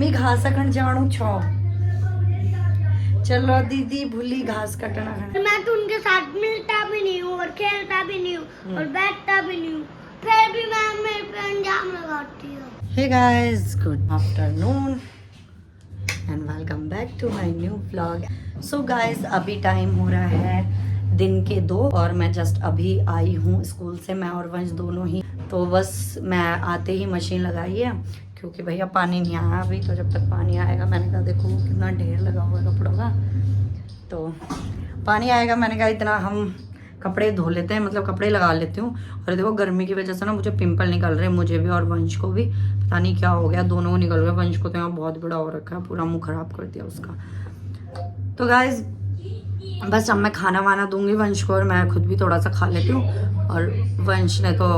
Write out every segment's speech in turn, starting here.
मैं घास कटन जाणू छो। चलो दीदी भूली घास कटना है। मैं तो उनके साथ मिलता भी नहीं हूँ और खेलता भी नहीं हूँ और बैठता भी नहीं हूँ, फिर भी मैं मेरे पे अंजाम लगाती हूँ। Hey guys, good afternoon and welcome back to my new vlog. So guys, अभी टाइम हो रहा है दिन के 2 और मैं जस्ट अभी आई हूँ स्कूल से, मैं और वंश दोनों ही। तो बस मैं आते ही मशीन लगाई है क्योंकि भैया पानी नहीं आया अभी, तो जब तक पानी आएगा, मैंने कहा देखो कितना ढेर लगा हुआ है कपड़ों का, तो पानी आएगा मैंने कहा इतना हम कपड़े धो लेते हैं, मतलब कपड़े लगा लेती हूँ। और देखो गर्मी की वजह से ना मुझे पिंपल निकल रहे हैं, मुझे भी और वंश को भी, पता नहीं क्या हो गया, दोनों को निकल गए। वंश को तो यहाँ बहुत बड़ा हो रखा है, पूरा मुंह खराब कर दिया उसका। तो गाइज बस अब मैं खाना वाना दूंगी वंश को और मैं खुद भी थोड़ा सा खा लेती हूँ। और वंश ने तो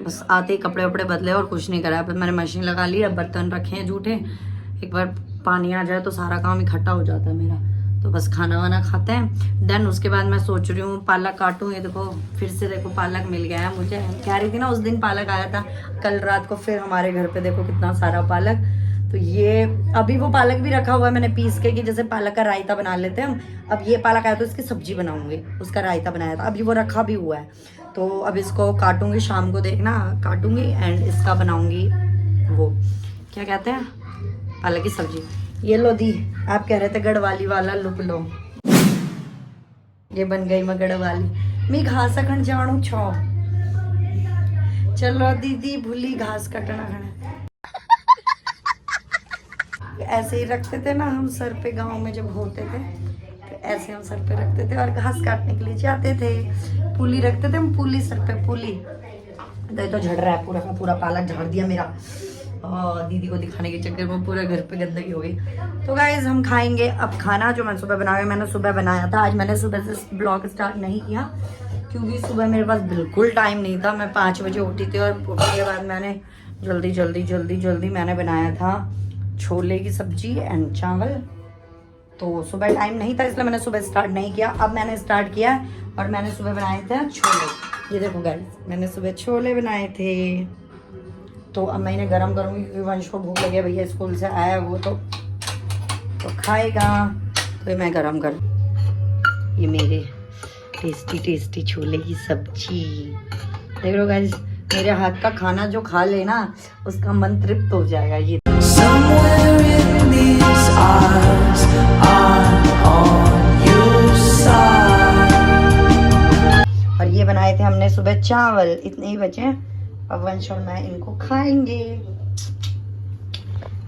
बस आते ही कपड़े वपड़े बदले और कुछ नहीं करा। अब मैंने मशीन लगा ली, अब बर्तन रखे हैं जूठे, एक बार पानी आ जाए तो सारा काम इकट्ठा हो जाता है मेरा। तो बस खाना वाना खाते हैं, देन उसके बाद मैं सोच रही हूँ पालक काटूँ। ये देखो फिर से देखो पालक मिल गया है मुझे, कह रही थी ना उस दिन पालक आया था, कल रात को फिर हमारे घर पे देखो कितना सारा पालक। तो ये अभी वो पालक भी रखा हुआ है मैंने पीस के, कि जैसे पालक का रायता बना लेते हैं हम। अब ये पालक आया तो इसकी सब्जी बनाऊंगी, उसका रायता बनाया था, अभी वो रखा भी हुआ है। तो अब इसको काटूंगी, शाम को देखना काटूंगी एंड इसका बनाऊंगी वो क्या कहते हैं पालक की सब्जी। ये लो दी, आप कह रहे थे गढ़वाली वाला लुक लो, ये बन गई मैं गढ़वाली। मैं घास कटन जाणू छो। चलो दीदी भूली घास कटना है। ऐसे ही रखते थे ना हम सर पे, गांव में जब होते थे तो ऐसे हम सर पे रखते थे और घास काटने के लिए जाते थे। पुली रखते थे हम, पुली सर पे पुली। तो झड़ रहा है पूरा का पूरा, पालक झाड़ दिया मेरा और दीदी को दिखाने के चक्कर में पूरा घर पे गंदगी हो गई। तो गाइज हम खाएंगे अब खाना जो मैं सुबह बनाया, मैंने सुबह बनाया था। आज मैंने सुबह से ब्लॉग स्टार्ट नहीं किया क्योंकि सुबह मेरे पास बिल्कुल टाइम नहीं था। मैं 5 बजे उठी थी और उठने के बाद मैंने जल्दी मैंने बनाया था छोले की सब्जी एंड चावल। तो सुबह टाइम नहीं था इसलिए मैंने सुबह स्टार्ट नहीं किया। अब मैंने स्टार्ट किया और मैंने सुबह बनाए थे छोले। ये देखो गाइस मैंने सुबह छोले बनाए थे। तो अब मैं इन्हें गरम करूँगी क्योंकि वंश को भूख लगी है, भैया स्कूल से आया वो तो खाएगा। तो ये मैं गरम कर, ये मेरे टेस्टी छोले की सब्जी। देख लो गाइस मेरे हाथ का खाना जो खा लेना उसका मन तृप्त हो जाएगा। ये और ये बनाए थे हमने सुबह चावल, इतने ही बचे। अब वंश और मैं इनको खाएंगे।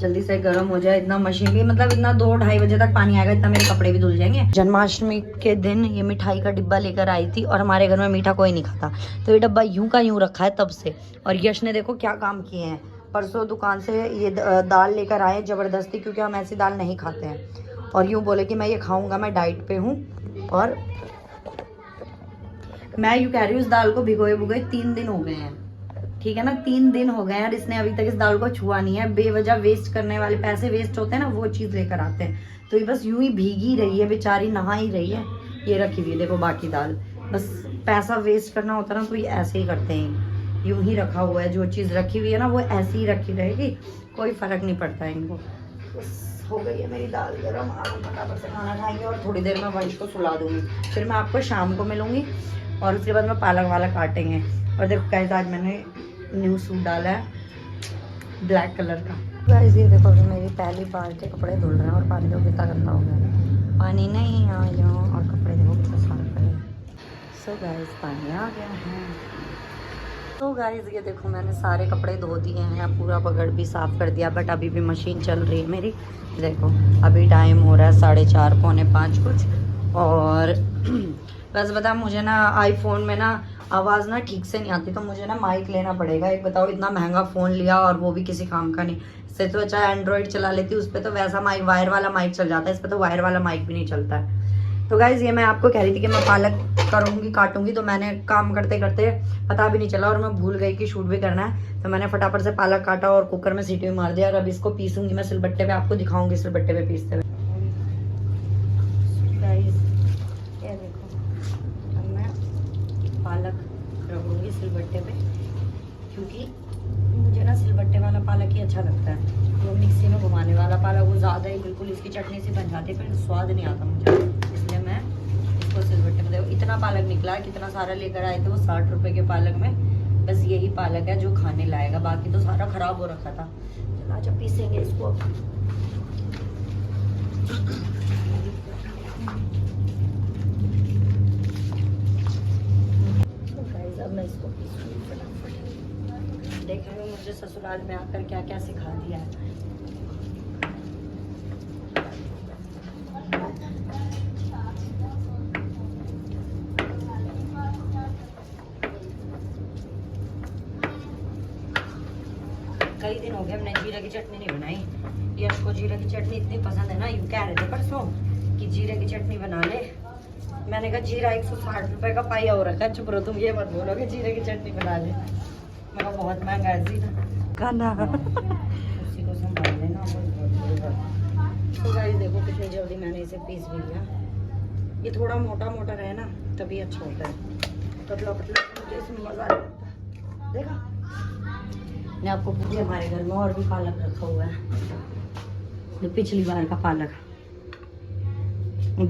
जल्दी से गर्म हो जाए, इतना मशीन भी मतलब इतना 2-2:30 बजे तक पानी आएगा, इतना मेरे कपड़े भी धुल जाएंगे। जन्माष्टमी के दिन ये मिठाई का डिब्बा लेकर आई थी और हमारे घर में मीठा कोई नहीं खाता, तो ये डब्बा यूं का यूं रखा है तब से। और यश ने देखो क्या काम किए हैं, परसों दुकान से ये दाल लेकर आए जबरदस्ती, क्योंकि हम ऐसी दाल नहीं खाते हैं। और यूँ बोले कि मैं ये खाऊंगा, मैं डाइट पे हूँ। और मैं यूँ कह रही हूँ इस दाल को भिगोए 3 दिन हो गए हैं, ठीक है ना, 3 दिन हो गए हैं और इसने अभी तक इस दाल को छुआ नहीं है। बेवजह वेस्ट करने वाले पैसे वेस्ट होते हैं ना, वो चीज़ लेकर आते हैं। तो ये बस यूं ही भीगी रही है बेचारी, नहा ही रही है। ये रखी हुई है देखो बाकी दाल, बस पैसा वेस्ट करना होता है ना तो ये ऐसे ही करते हैं, यूं ही रखा हुआ है। जो चीज़ रखी हुई है ना वो ऐसी ही रखी रहेगी, कोई फर्क नहीं पड़ता है इनको। बस हो गई है मेरी दाल गर्म, आप फटाफट से खाना खाएंगे और थोड़ी देर में वंश को सुला दूंगी। फिर मैं आपको शाम को मिलूंगी और उसके बाद में पालक वाला काटेंगे। और देखो गाइस आज मैंने न्यू सूट डाला है ब्लैक कलर का। गाइस ये देखो मेरी पहली बार के कपड़े धुल रहे हैं और पानी देखो कितना गंदा हो गया, पानी नहीं आया और कपड़े देखो कितना साफ करे। सो गाइस पानी आ गया है। तो गाइस ये देखो मैंने सारे कपड़े धो दिए हैं, पूरा पगड़ भी साफ कर दिया, बट अभी भी मशीन चल रही है मेरी। देखो अभी टाइम हो रहा है 4:30 4:45 कुछ। और बस बता मुझे ना आईफोन में ना आवाज़ ना ठीक से नहीं आती, तो मुझे ना माइक लेना पड़ेगा। एक बताओ इतना महंगा फ़ोन लिया और वो भी किसी काम का नहीं, इससे तो अच्छा एंड्रॉइड चला लेती, उस पर तो वैसा माइक वायर वाला माइक चल जाता है, इस पर तो वायर वाला माइक भी नहीं चलता है। तो गाइज़ ये मैं आपको कह रही थी कि मैं पालक करूँगी काटूंगी, तो मैंने काम करते करते पता भी नहीं चला और मैं भूल गई कि शूट भी करना है। तो मैंने फटाफट से पालक काटा और कुकर में सीटी मार दिया और अब इसको पीसूंगी मैं सिलबट्टे पे, आपको दिखाऊंगी सिलबट्टे पे पीसते हुए। ये देखो अब मैं पालक रगड़ूंगी सिलबट्टे पे, क्योंकि मुझे ना सिलबट्टे वाला पालक ही अच्छा लगता है, वो मिक्सी में बहुत पालक वो ज़्यादा ही बिल्कुल इसकी चटनी से बन जाती है, फिर स्वाद नहीं आता मुझे, इसलिए मैं इसको सिलबट्टे में देखो इतना पालक निकला, कितना सारा लेकर आए थे वो 60 रुपए के पालक में, बस यही पालक है जो खाने लाएगा, बाकी तो सारा खराब हो रखा था। चलो आज पीसेंगे इसको। अब मैं इसको पीसूंगी फटाफट। देखेंगे मुझे ससुराल में आकर क्या क्या सिखा दिया है। कई दिन हो गए हमने जीरे की चटनी नहीं बनाई। यश को जीरे की चटनी इतनी पसंद है ना, यूँ कह रहे थे परसों कि जीरे की चटनी बना ले। मैंने कहा जीरा 160 रुपए का पाइया हो रखा है, चुप रहो तुम, ये मत बोलो कि जीरे की चटनी बना ले। मैं बहुत महंगा है जी खाना, उसी को संभाल लेना। तो गाइस देखो कितनी जल्दी मैंने इसे पीस भी लिया। ये थोड़ा मोटा मोटा रहे ना तभी अच्छा होता है, पतला पतला मुझे इसमें मजा आता है। देखा मैं आपको पूछी, हमारे घर में और भी पालक रखा हुआ है, ये पिछली बार का पालक।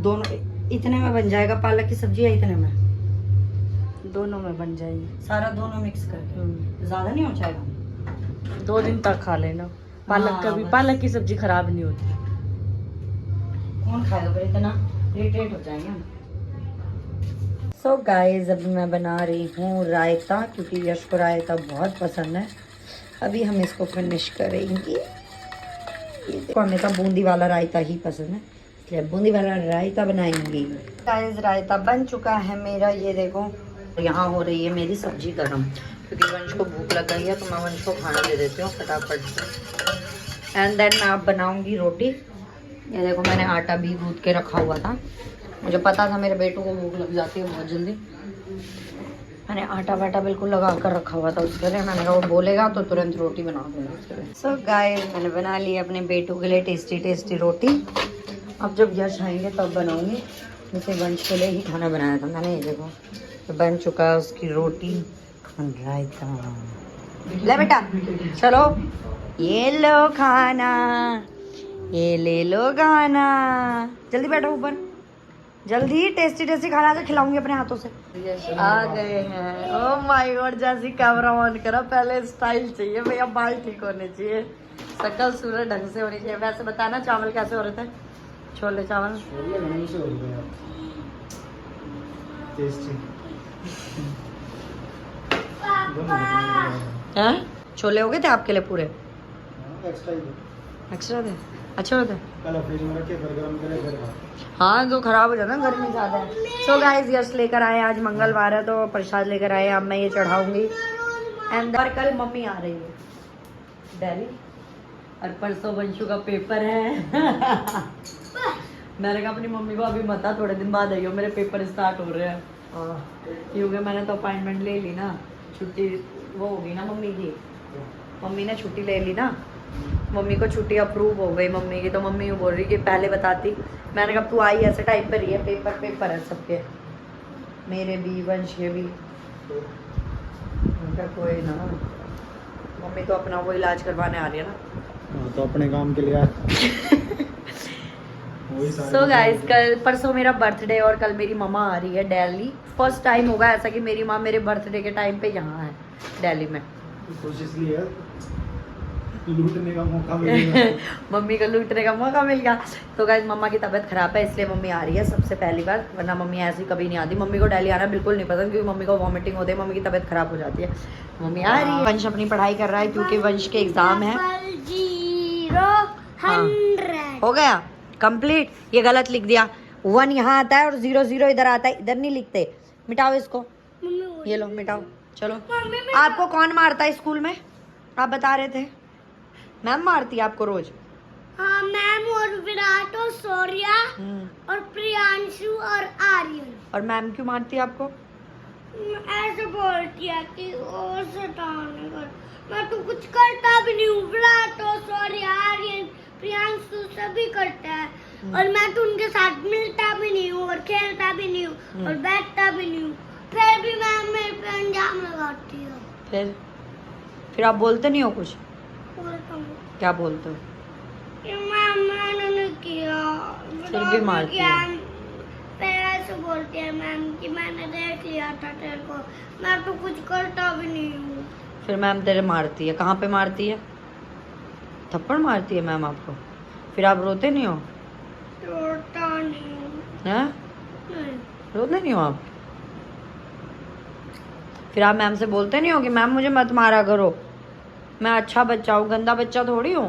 दोनों इतने में बन जाएगा पालक की सब्जी, है इतने में दोनों में बन जाएगी, सारा दोनों मिक्स करके, ज्यादा नहीं हो जाएगा। 2 दिन तक खा लेना। पालक हाँ, कभी बस। पालक की सब्जी खराब नहीं होती। कौन खाएगा फिर इतना, इरिटेट हो जाएंगे हम। सो गाइस अभी मैं बना रही हूँ रायता, क्योंकि यश को रायता बहुत पसंद है। अभी हम इसको फिनिश करेंगे। ये देखो हमें तो बूंदी वाला रायता ही पसंद है, इसलिए बूंदी वाला रायता बनाएंगे। गाइस रायता बन चुका है मेरा, ये देखो। यहाँ हो रही है मेरी सब्जी गरम, क्योंकि वंश को भूख लग गई है तो मैं वंश को खाना दे देती हूँ फटाफट से। एंड देन मैं अब बनाऊंगी रोटी। ये देखो मैंने आटा भी गूंथ के रखा हुआ था, मुझे पता था मेरे बेटू को भूख लग जाती है बहुत जल्दी। मैंने आटा वाटा बिल्कुल लगा कर रखा हुआ था उसके लिए, मैंने कहा वो बोलेगा तो तुरंत रोटी बना दूँगी उसके लिए। सो गाइस मैंने बना ली अपने बेटू के लिए टेस्टी टेस्टी रोटी। अब जब यश आएंगे तब बनाऊंगी, जैसे वंश के लिए ही खाना बनाया था मैंने। ये देखो तो बन चुका है उसकी रोटी रायता। ले बेटा चलो, ये लो खाना, ये ले लो गाना, जल्दी बैठो ऊपर, जल्दी टेस्टी टेस्टी खाना तो खिलाऊंगी अपने हाथों से। आ गए हैं। ओह माय गॉड, जैसी कैमरा ऑन करा, पहले स्टाइल चाहिए भैया, बाल ठीक होने चाहिए, शकल सूरत ढंग से होनी चाहिए। वैसे बताना चावल कैसे हो रहे थे, छोले चावल हैं? छोले हो गए थे आपके लिए पूरे? एक्स्ट्रा थे, अच्छे होते। हाँ जो खराब हो जाता है, गर्मी ज़्यादा है। सो गाइस यश लेकर आए, आज मंगलवार है तो प्रसाद लेकर आए, अब मैं ये चढ़ाऊंगी। एंड कल मम्मी आ रही है दिल्ली, और परसों वंशु का पेपर है। मैंने कहा अपनी मम्मी को अभी मत आ, थोड़े दिन बाद आइयो, मेरे पेपर स्टार्ट हो रहे हैं। क्योंकि मैंने तो अपॉइंटमेंट ले ली ना, छुट्टी वो होगी ना मम्मी की, मम्मी ने छुट्टी ले ली ना, मम्मी को छुट्टी अप्रूव हो गई मम्मी की, तो मम्मी बोल रही कि पहले बताती। मैंने कहा तू आई ऐसे टाइम पर ही है, पेपर है सबके, मेरे भी वंश के भी। उनका कोई ना, मम्मी तो अपना वो इलाज करवाने आ रही है ना, तो अपने काम के लिए। सो गाइस कल परसों मेरा बर्थडे और कल मेरी मम्मा आ रही है दिल्ली। फर्स्ट टाइम होगा ऐसा कि मेरी माँ मेरे बर्थडे के टाइम पे यहाँ है दिल्ली में। कोशिश की है, लूटने का मौका मिलेगा। मम्मी को लूटने का मौका मिल गया। तो गाइस मम्मा की तबीयत खराब है इसलिए मम्मी आ रही है सबसे पहली बार, वरना मम्मी ऐसी कभी नहीं आती। मम्मी को दिल्ली आना बिल्कुल नहीं पसंद, क्योंकि मम्मी को वॉमिटिंग होती है, मम्मी की तबीयत खराब हो जाती है। मम्मी आ रही है। वंश अपनी पढ़ाई कर रहा है क्योंकि वंश के एग्जाम है। 100 हो गया कंप्लीट। ये गलत लिख दिया, 1 यहाँ आता है और 0 इधर आता है, इधर नहीं लिखते। मिटाओ इसको, ये लो मिटाओ। चलो आपको कौन मारता है स्कूल में, आप बता रहे थे मैम मारती है आपको रोज? हाँ मैम, और विराट और सौर्या और प्रियांशु और आर्यन। और मैम क्यों मारती है आपको? ऐसे बोलती है कि और सताने कर, मैं तो कुछ करता भी नहीं हूँ। विराट और सौर्या आर्यन प्रियांशु सभी करता है, और मैं तो उनके साथ मिलता भी नहीं हूँ और खेलता भी नहीं हूँ और बैठता भी नहीं हूँ, फिर भी मैम मेरे पे अंजाम लगाती है। फिर आप बोलते नहीं हो कुछ? बोलता हूँ क्या बोलते हो? कि मैं फिर तो भी मारती है। फिर ऐसे बोलती है मैम कि मैंने देख लिया था तेरे को, मैं तो कुछ करता भी नहीं हूँ। फिर मैम तेरे मारती है, कहाँ पे मारती है? थप्पड़ मारती है मैम आपको? फिर आप रोते नहीं हो? रोता नहीं हूँ। हैं? नहीं। रोते नहीं हो आप? फिर आप मैम से बोलते नहीं हो कि मैम मुझे मत मारा करो, मैं अच्छा बच्चा हूँ, गंदा बच्चा थोड़ी हूँ?